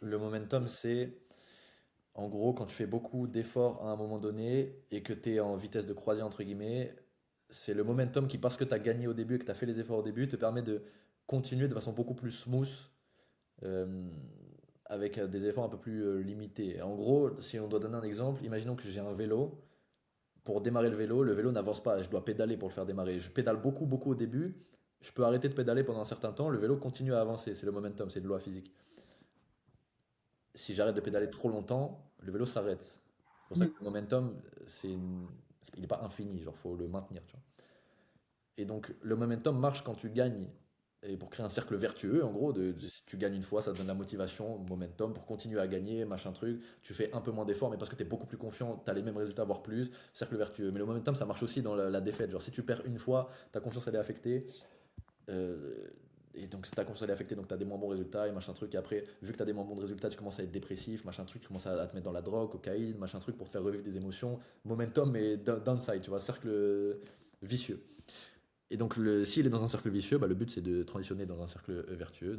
Le momentum, c'est en gros quand tu fais beaucoup d'efforts à un moment donné et que tu es en vitesse de croisière, entre guillemets, c'est le momentum qui, parce que tu as gagné au début et que tu as fait les efforts au début, te permet de continuer de façon beaucoup plus smooth euh, avec des efforts un peu plus limités. En gros, si on doit donner un exemple, imaginons que j'ai un vélo. Pour démarrer le vélo n'avance pas, je dois pédaler pour le faire démarrer. Je pédale beaucoup, beaucoup au début, je peux arrêter de pédaler pendant un certain temps, le vélo continue à avancer, c'est le momentum, c'est une loi physique. Si j'arrête de pédaler trop longtemps, le vélo s'arrête. C'est pour ça que Mm. le momentum, il n'est pas infini, genre faut le maintenir, tu vois. Et donc le momentum marche quand tu gagnes, et pour créer un cercle vertueux, en gros, si tu gagnes une fois, ça te donne la motivation, le momentum pour continuer à gagner, machin truc. Tu fais un peu moins d'efforts, mais parce que tu es beaucoup plus confiant, tu as les mêmes résultats, voire plus, cercle vertueux. Mais le momentum, ça marche aussi dans la défaite. Genre si tu perds une fois, ta confiance elle est affectée. euh, et donc, si ta confiance elle est affectée, donc tu as des moins bons résultats et machin truc. Et après, vu que tu as des moins bons résultats, tu commences à être dépressif, machin truc. Tu commences à te mettre dans la drogue, cocaïne, machin truc pour te faire revivre des émotions. Momentum, mais downside, tu vois, cercle vicieux. Et donc, s'il est dans un cercle vicieux, bah, le but c'est de transitionner dans un cercle vertueux.